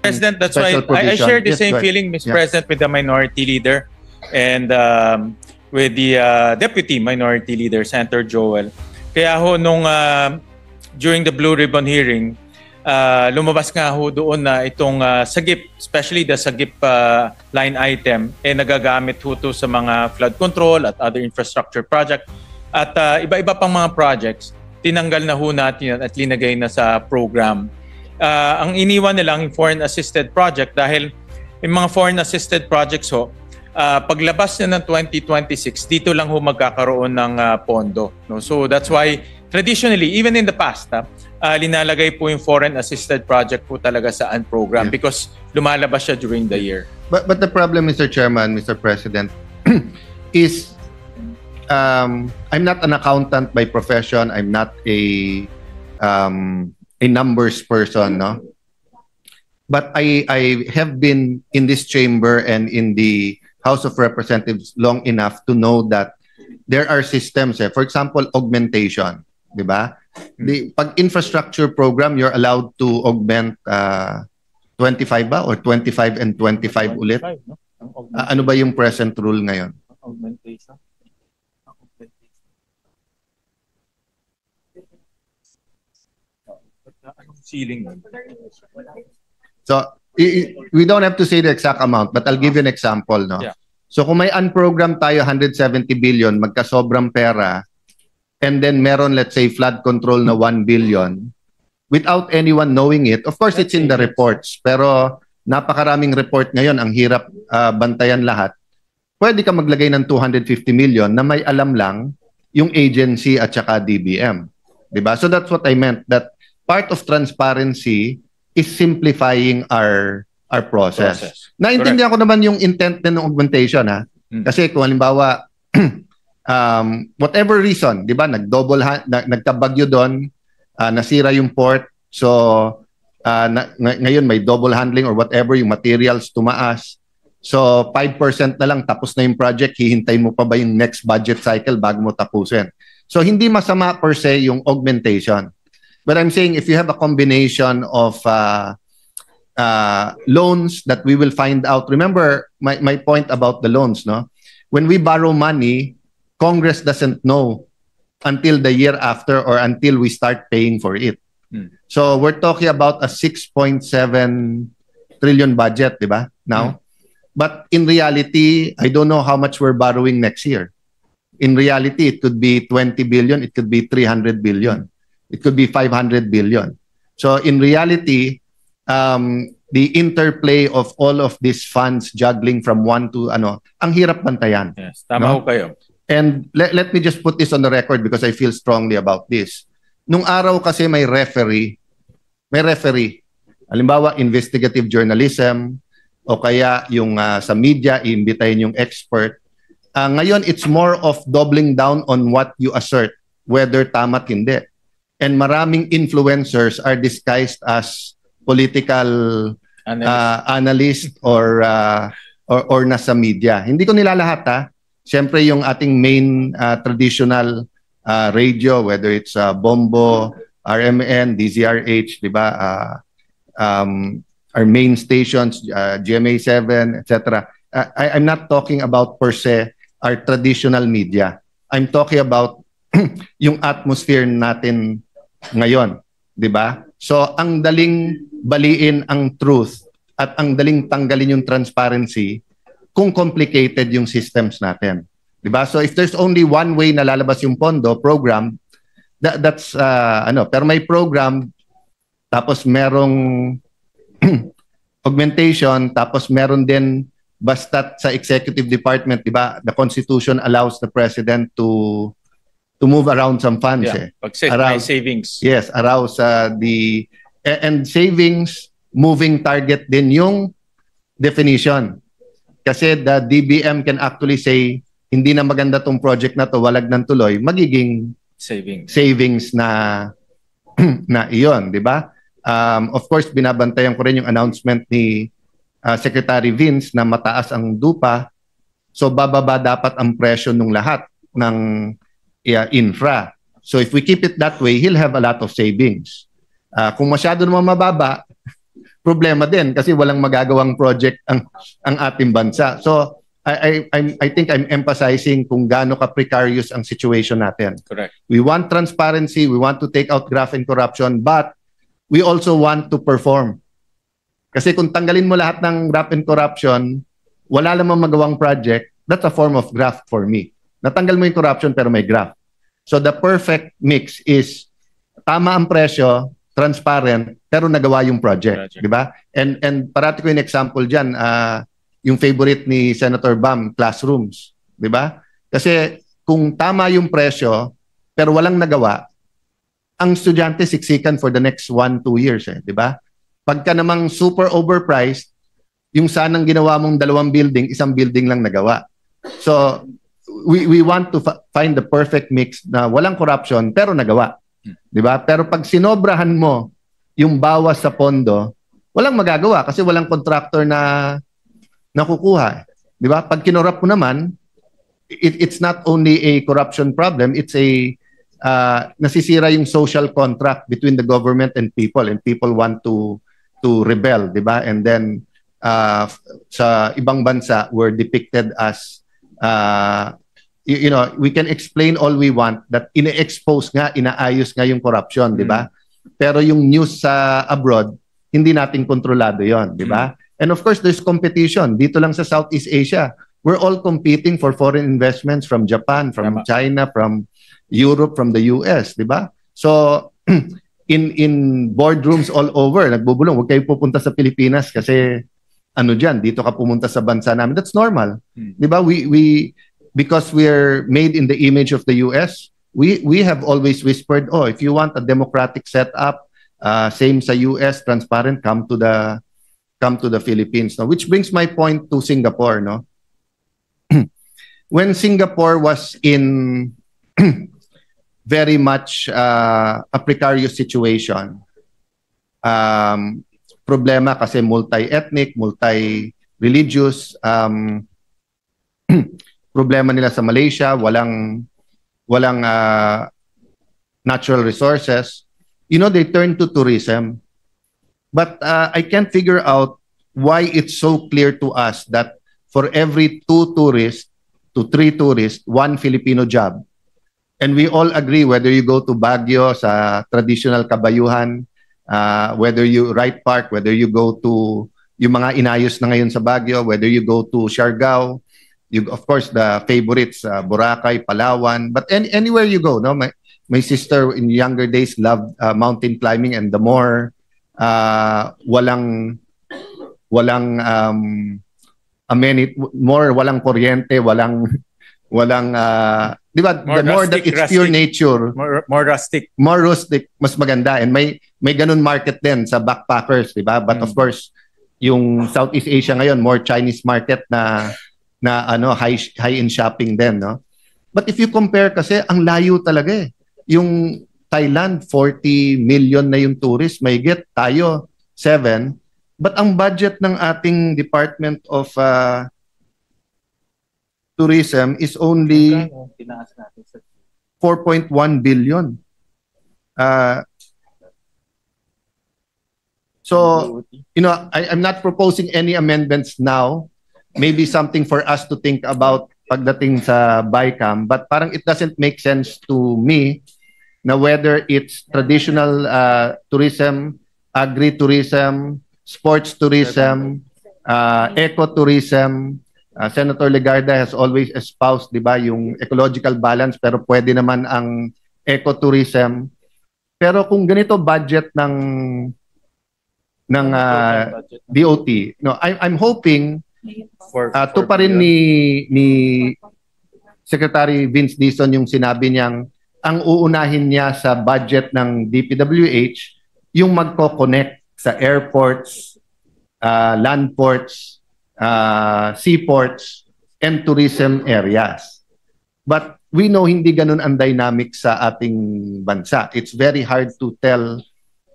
President, that's why I share the same feeling, Mr. President, with the minority leader and with the deputy minority leader, Senator Joel. Kaya ho nung during the Blue Ribbon hearing, lumabas nga ho doon na itong sagip, especially the sagip line item, nagagamit ho to sa mga flood control at other infrastructure project. At iba-iba pang mga projects, tinanggal na ho natin at linagay na sa program. Ang iniwan nilang foreign assisted project dahil yung mga foreign assisted projects ho, paglabas na ng 2026, dito lang ho magkakaroon ng pondo. No? So that's why traditionally, even in the past, linalagay po yung foreign assisted project po talaga sa program because lumalabas siya during the year. But the problem, Mr. Chairman, Mr. President, is I'm not an accountant by profession. I'm not a numbers person, no? But I have been in this chamber and in the House of Representatives long enough to know that there are systems. For example, augmentation, di ba? Pag infrastructure program, you're allowed to augment 25 ba? Or 25 and 25 ulit? 25, no? Ano ba yung present rule ngayon? Augmentation. Ceiling. So, we don't have to say the exact amount, but I'll give you an example, no? Yeah. So, kung may unprogrammed tayo 170 billion, magkasobrang pera, and then meron, let's say, flood control na 1 billion, without anyone knowing it, of course, it's in the reports, pero napakaraming report ngayon, ang hirap bantayan lahat. Pwede ka maglagay ng 250 million na may alam lang yung agency at saka DBM. Diba? So, that's what I meant, that part of transparency is simplifying our process. Naintindihan ko naman yung intent ng augmentation, ha? Kasi kung halimbawa whatever reason, 'di ba, nagkabagyo doon, nasira yung port, so ngayon may double handling or whatever, yung materials tumaas. So 5% na lang tapos na yung project, hihintayin mo pa ba yung next budget cycle bago mo tapusin? So hindi masama per se yung augmentation. But I'm saying if you have a combination of loans that we will find out. Remember my point about the loans, no? When we borrow money, Congress doesn't know until the year after or until we start paying for it. So we're talking about a 6.7 trillion budget, di ba? Now, but in reality, I don't know how much we're borrowing next year. In reality, it could be 20 billion, it could be 300 billion. It could be 500 billion. So in reality, the interplay of all of these funds juggling from one to ang hirap bantayan. Yes, tama ho kayo. And let me just put this on the record because I feel strongly about this. Nung araw kasi may referee. Halimbawa, investigative journalism o kaya yung sa media, iimbitahin yung expert. Ngayon, it's more of doubling down on what you assert, whether tama't hindi. And maraming influencers are disguised as political analyst or nasa media. Hindi ko nilalahat, ha. Siyempre yung ating main traditional radio, whether it's Bombo, RMN, DZRH, di ba? Our main stations, GMA7, etc. I'm not talking about per se our traditional media. I'm talking about yung atmosphere natin ngayon, 'di ba? So ang daling baliin ang truth at ang daling tanggalin yung transparency kung complicated yung systems natin, 'di ba? So if there's only one way na lalabas yung pondo, program, that's pero may program tapos merong augmentation, tapos meron din basta sa executive department, 'di ba? The Constitution allows the president to move around some funds. Around savings. Yes, arouse and savings, moving target din yung definition. Kasi the DBM can actually say, hindi na maganda tong project na to, walag ng tuloy, magiging savings na iyon, di ba? Of course, binabantayan ko rin yung announcement ni Secretary Vince na mataas ang DUPA, so bababa dapat ang presyo ng lahat ng infra. So if we keep it that way, he'll have a lot of savings. Kung masyado naman mababa, problema din kasi walang magagawang project ang ating bansa. So I think I'm emphasizing kung gaano ka precarious ang situation natin. Correct. We want transparency, we want to take out graft and corruption, but we also want to perform. Kasi kung tanggalin mo lahat ng graft and corruption, wala lamang magawang project, that's a form of graft for me. Natanggal mo yung corruption pero may graft. So the perfect mix is tama ang presyo, transparent, pero nagawa yung project. Di ba? And parati ko yung example dyan, yung favorite ni Senator Bam, classrooms. Di ba? Kasi kung tama yung presyo, pero walang nagawa, ang estudyante siksikan for the next 1-2 years. Di ba? Pagka namang super overpriced, yung sanang ginawa mong 2 building, 1 building lang nagawa. So, we want to find the perfect mix na walang corruption, pero nagawa. Di ba? Pero pag sinobrahan mo yung bawas sa pondo, walang magagawa kasi walang contractor na nakukuha. Di ba? Pag kinorap mo naman, it's not only a corruption problem, it's a nasisira yung social contract between the government and people want to rebel, di ba? And then sa ibang bansa were depicted as you know, we can explain all we want that ine-expose nga, inaayos nga yung corruption, di ba? Pero yung news sa abroad, hindi natin kontrolado yon, di ba? And of course, there's competition. Dito lang sa Southeast Asia, we're all competing for foreign investments from Japan, from China, from Europe, from the US, di ba? So, in boardrooms all over, nagbubulong, huwag kayo pupunta sa Pilipinas kasi ano dyan, dito ka pumunta sa bansa namin. That's normal. Di ba? Because we're made in the image of the US, we have always whispered, oh, if you want a democratic setup, same sa US, transparent, come to the Philippines. No? Which brings my point to Singapore. No? When Singapore was in very much a precarious situation, problema kasi multi-ethnic, multi-religious, problema nila sa Malaysia, walang natural resources. You know, they turn to tourism. But I can't figure out why it's so clear to us that for every 2 tourists to 3 tourists, 1 Filipino job. And we all agree, whether you go to Baguio sa traditional kabayuhan, whether you Wright Park, whether you go to yung mga inayos na ngayon sa Baguio, whether you go to Siargao, of course, the favorites, Boracay, Palawan, but anywhere you go, no? My sister in younger days loved mountain climbing, and the more walang amenity, more walang kuryente, walang di ba? The more that it's pure nature, more rustic, mas maganda, and may ganun market din sa backpackers, di ba? But of course, yung Southeast Asia ngayon, more Chinese market na ano, high-end shopping din, no? But if you compare kasi, ang layo talaga eh. Yung Thailand, 40 million na yung tourist, may get tayo 7. But ang budget ng ating Department of Tourism is only 4.1 billion. So, you know, I'm not proposing any amendments now. Maybe something for us to think about pagdating sa BICAM, but parang it doesn't make sense to me na whether it's traditional tourism, agri-tourism, sports tourism, eco-tourism. Senator Legarda has always espoused, di ba, yung ecological balance, pero pwede naman ang eco-tourism. Pero kung ganito budget ng DOT, no, I'm hoping to pa rin ni Secretary Vince Dizon yung sinabi niyang ang uunahin niya sa budget ng DPWH yung magko-connect sa airports, land ports, seaports, and tourism areas. But we know hindi ganun ang dynamic sa ating bansa. It's very hard to tell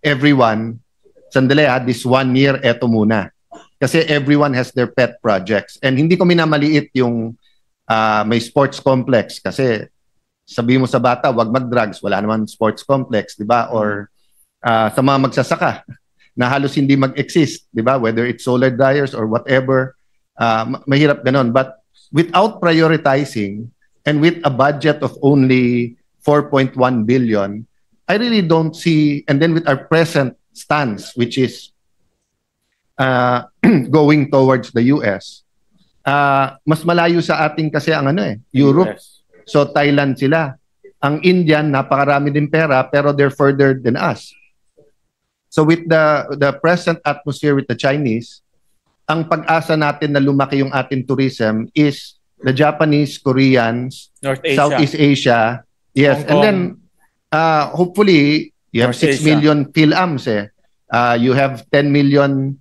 everyone, sandali this 1 year, eto muna. Kasi everyone has their pet projects. And hindi ko minamaliit yung may sports complex. Kasi sabi mo sa bata, wag mag-drugs, wala naman sports complex, di ba? Or sa mga magsasaka na halos hindi mag-exist, di ba? Whether it's solar dryers or whatever, mahirap ganon. But without prioritizing and with a budget of only 4.1 billion, I really don't see, and then with our present stance, which is going towards the US, mas malayo sa ating kasi ang Europe. So Thailand sila. Ang Indian, napakarami din pera, pero they're further than us. So with the present atmosphere with the Chinese, ang pag-asa natin na lumaki yung ating tourism is the Japanese, Koreans, Southeast Asia. Yes, and then hopefully you have 6 million PhilAms. You have 10 million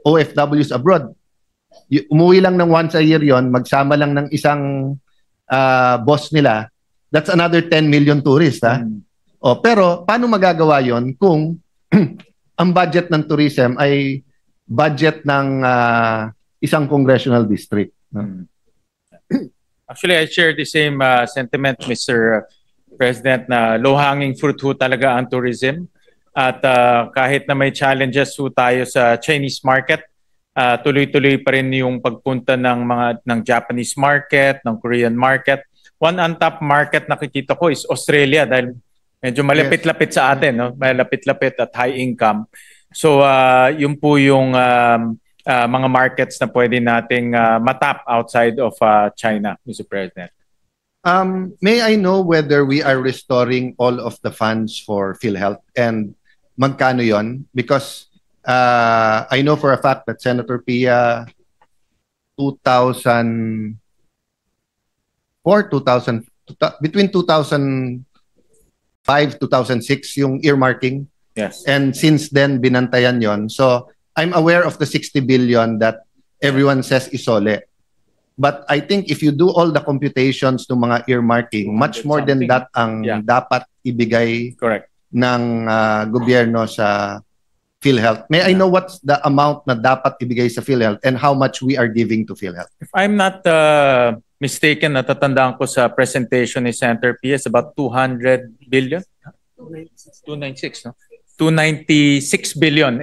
OFWs abroad. Umuwi lang ng once a year yon, magsama lang ng isang boss nila. That's another 10 million tourists. Pero paano magagawa yon kung ang budget ng tourism ay budget ng isang congressional district? Actually, I share the same sentiment, Mr. President, na low-hanging fruit ho talaga ang tourism. At kahit na may challenges ho tayo sa Chinese market, tuloy-tuloy pa rin yung pagpunta ng Japanese market, ng Korean market. One on-top market nakikita ko is Australia dahil medyo malapit-lapit sa atin, no? Malapit-lapit at high income. So yun po yung mga markets na pwede nating matap outside of China, Mr. President. May I know whether we are restoring all of the funds for PhilHealth and magkano yon? Because I know for a fact that Senator Pia between 2005 2006 yung earmarking. Yes. And since then binantayan yon. So I'm aware of the 60 billion that everyone says isole. But I think if you do all the computations ng mga earmarking, much more than that ang dapat ibigay ng gobyerno sa PhilHealth. May I know what's the amount na dapat ibigay sa PhilHealth and how much we are giving to PhilHealth? If I'm not mistaken, natatandaan ko sa presentation ni Senator Pia, it's about 200 billion? 296, no? 296 billion.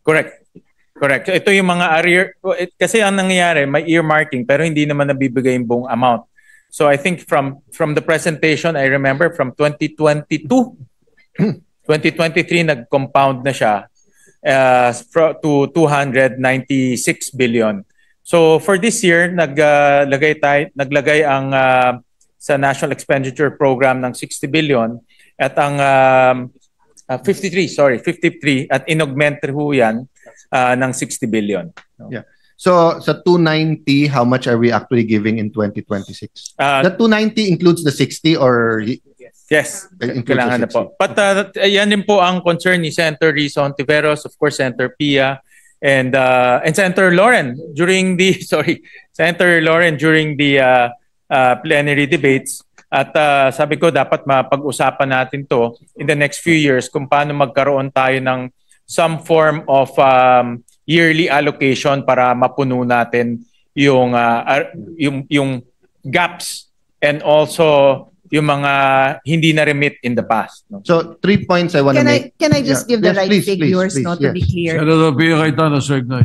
Correct. Ito yung mga kasi ang nangyayari, may earmarking pero hindi naman nabibigay yung buong amount. So I think from the presentation, I remember from 2022, 2023, nag-compound na siya to 296 billion. So for this year, naglagay ang sa National Expenditure Program ng 60 billion at ang 53 at inaugment ho yan ng 60 billion. No? Yeah. So sa 290, how much are we actually giving in 2026? The 290 includes the 60 or yes, kailangan na po. But yan din po ang concern ni Senator Rizzo Hontiveros, of course Senator Pia, and Senator Lauren during the plenary debates. At sabi ko dapat mapag-usapan natin to in the next few years kung paano magkaroon tayo ng some form of yearly allocation para mapuno natin yung gaps and also yung mga hindi na-remit in the past. No? So 3 points I want to make. Can I just give the right figures to be clear?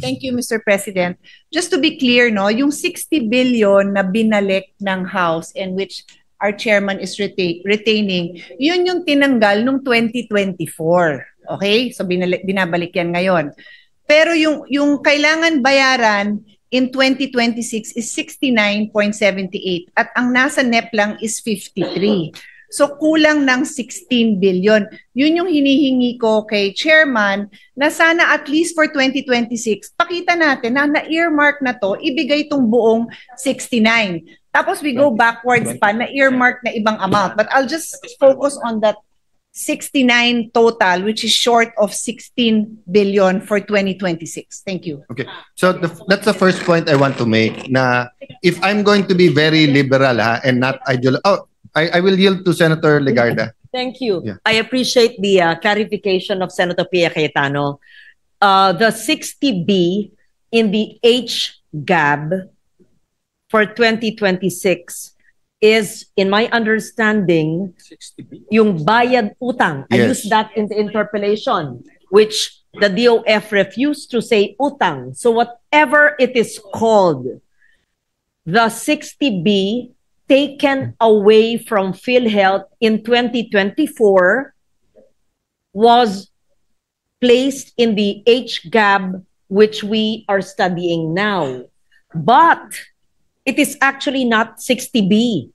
Thank you, Mr. President. Just to be clear, no, yung 60 billion na binalik ng House and which our chairman is retaining, yun yung tinanggal nung 2024. Okay? So binabalik yan ngayon. Pero yung kailangan bayaran in 2026 is 69.78 at ang nasa NEP lang is 53. So kulang ng 16 billion. Yun yung hinihingi ko kay chairman na sana at least for 2026, pakita natin na na-earmark na to, ibigay itong buong 69. Tapos we go backwards pa na earmark na ibang amount. But I'll just focus on that 69 total, which is short of 16 billion for 2026. Thank you. Okay. So that's the first point I want to make. Na if I'm going to be very liberal and not ideological, I will yield to Senator Legarda. Thank you. Yeah. I appreciate the clarification of Senator Pia Cayetano. The 60B in the HGAB for 2026 is, in my understanding, yung bayad utang. I Yes. used that in the interpellation, which the DOF refused to say utang. So whatever it is called, the 60B taken away from PhilHealth in 2024 was placed in the HGAB, which we are studying now. But it is actually not 60B.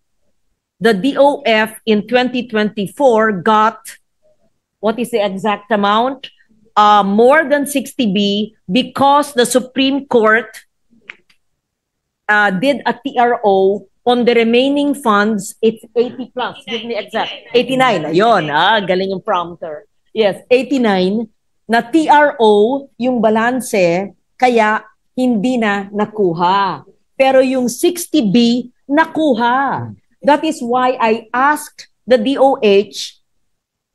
The DOF in 2024 got, what is the exact amount? More than 60B because the Supreme Court did a TRO on the remaining funds. It's 80 plus. Give me exact. 89. Ayun, galing yung prompter. Yes, 89 na TRO yung balanse, kaya hindi na nakuha. Pero yung 60B, nakuha. That is why I asked the DOH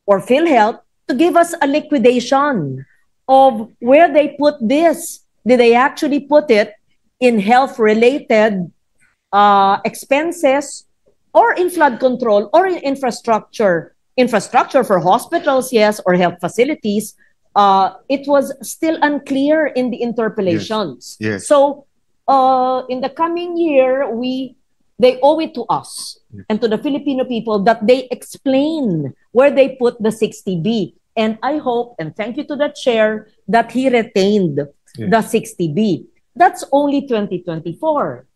or PhilHealth to give us a liquidation of where they put this. Did they actually put it in health-related expenses or in flood control or in infrastructure? Infrastructure for hospitals, yes, or health facilities. It was still unclear in the interpellations. Yes. So in the coming year, they owe it to us and to the Filipino people that they explain where they put the 60B. And I hope, and thank you to the chair, that he retained the 60B. That's only 2024.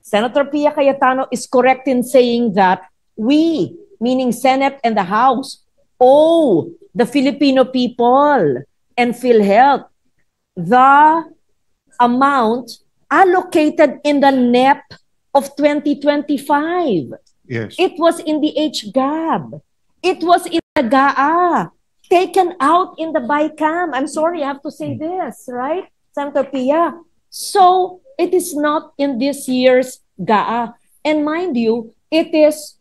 Senator Pia Cayetano is correct in saying that we, meaning Senate and the House, owe the Filipino people and PhilHealth the amount allocated in the NEP of 2025. Yes. It was in the HGAB. It was in the GAA. Taken out in the BICAM. I'm sorry, I have to say this, right? Senator Pia. So, it is not in this year's GAA. And mind you, it is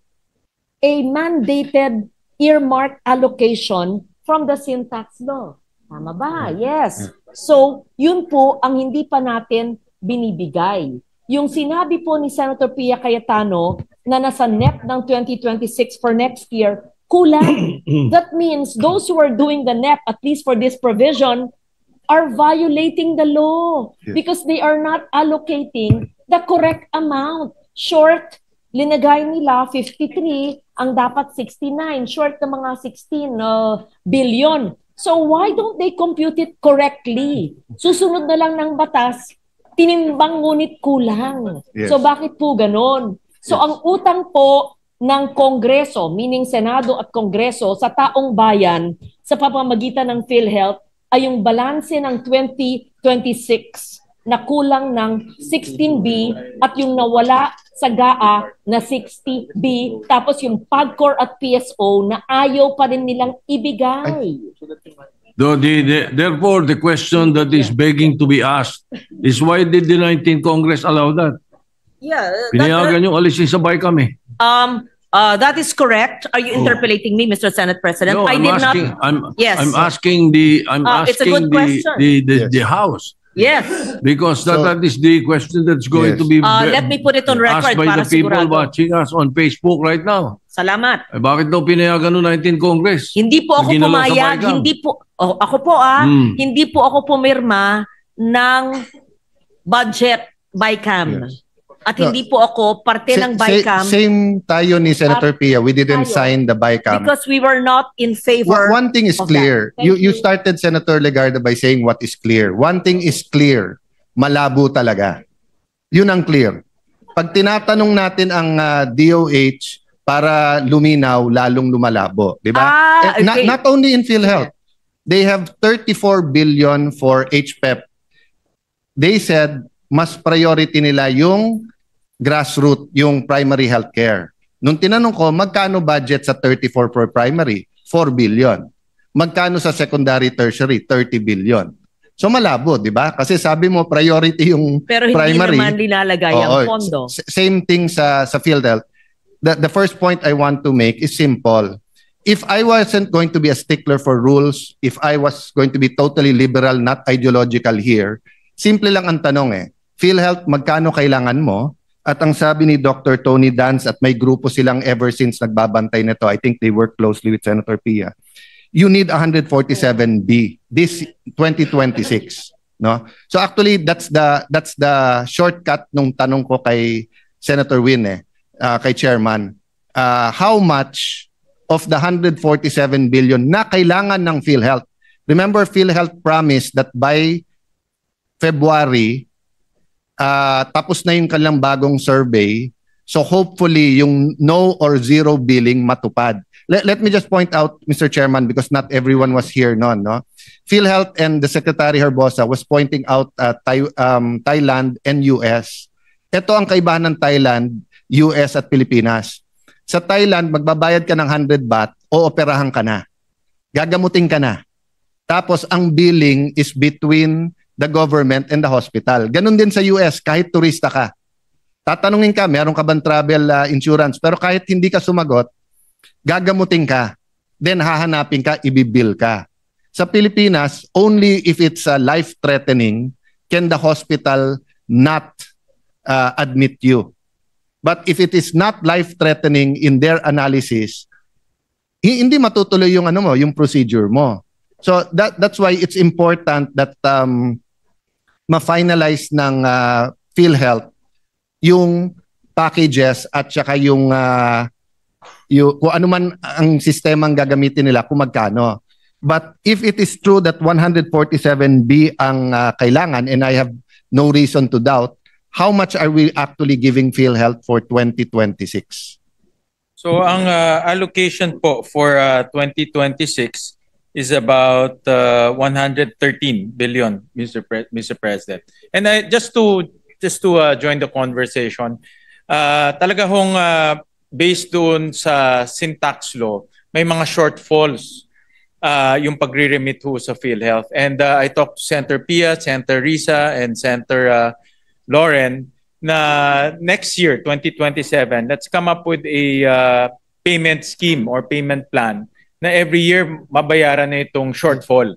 a mandated earmark allocation from the syntax law. Tama ba? Yes. So, yun po ang hindi pa natin binibigay. Yung sinabi po ni Senator Pia Cayetano na nasa NEP ng 2026 for next year, kulang. That means those who are doing the NEP, at least for this provision, are violating the law because they are not allocating the correct amount. Short, linagay nila 53, ang dapat 69. Short ng mga 16 billion. So why don't they compute it correctly? Susunod na lang ng batas, tinimbang ngunit kulang. Yes. So bakit po ganon? So ang utang po ng Kongreso, meaning Senado at Kongreso, sa taong bayan sa pamamagitan ng PhilHealth ay yung balanse ng 2026 na kulang ng 16B at yung nawala sa GAA na 60B, tapos yung PAGCOR at PSO na ayaw pa rin nilang ibigay. Therefore, the question that is begging to be asked is why did the 19th Congress allow that? Yeah. Pinayagan yung alisin sa BICAM eh. That is correct. Are you interpolating me, Mr. Senate President? No, I did not. I'm asking it's a good question. the House. Yes. Because that is the question that's going to be let me put it on record asked by para the people sigurado. watching us on Facebook right now. Salamat. Eh, bakit daw pinayagan ng 19th Congress? Hindi po ako Ginalaw sa pumayag, BICAM. hindi po hindi po ako pumirma ng budget BICAM. Yes. At hindi po ako parte ng BICAM Same tayo ni Senator Pia. We didn't sign the BICAM. because we were not in favor. One thing is of clear. that. Thank You started, Senator Legarda, by saying what is clear. One thing is clear. Malabo talaga. Yun ang clear. Pag tinatanong natin ang DOH para luminaw, lalong lumalabo. Di ba? Okay. Not only in PhilHealth. They have 34 billion for HPEP. They said, mas priority nila yung grassroots, yung primary healthcare. Nung tinanong ko, magkano budget sa 34 for primary? 4 billion. Magkano sa secondary, tertiary? 30 billion. So malabo, di ba? Kasi sabi mo, priority yung Pero hindi primary. naman nilalagay ang pondo. Same thing sa PhilHealth. The first point I want to make is simple. If I wasn't going to be a stickler for rules, if I was going to be totally liberal, not ideological here, simple lang ang tanong PhilHealth, magkano kailangan mo? At ang sabi ni Dr. Tony Dance at may grupo silang ever since nagbabantay nito, I think they work closely with Senator Pia. You need 147B this 2026, no? So actually that's the shortcut nung tanong ko kay Senator Win kay Chairman. How much of the 147 billion na kailangan ng PhilHealth? Remember, PhilHealth promised that by February tapos na yung kanilang bagong survey. So hopefully yung no or zero billing matupad. Let me just point out, Mr. Chairman, because not everyone was here noon, no? PhilHealth and the Secretary Herbosa was pointing out Thailand and US. Ito ang kaibahan ng Thailand, US at Pilipinas. Sa Thailand, magbabayad ka ng 100 baht o operahan ka na. Gagamutin ka na. Tapos ang billing is between the government and the hospital. Ganun din sa US, kahit turista ka. Tatanungin ka, meron ka bang travel insurance? Pero kahit hindi ka sumagot, gagamutin ka. Then hahanapin ka, ibibill ka. Sa Pilipinas, only if it's life-threatening can the hospital not admit you. But if it is not life-threatening in their analysis, hindi matutuloy yung yung procedure mo. So that's why it's important that ma-finalize ng PhilHealth yung packages at saka yung kung ano man ang sistemang gagamitin nila kung magkano. But if it is true that 147B ang kailangan, and I have no reason to doubt, how much are we actually giving PhilHealth for 2026? So ang allocation po for 2026 is about 113 billion, Mr. President. And just to join the conversation, talaga hong based doon sa syntax law, may mga shortfalls yung pagre-remit ho sa PhilHealth. And I talked to Senator Pia, Senator Risa, and Senator Lauren na next year, 2027, let's come up with a payment scheme or payment plan na every year mabayaran na itong shortfall.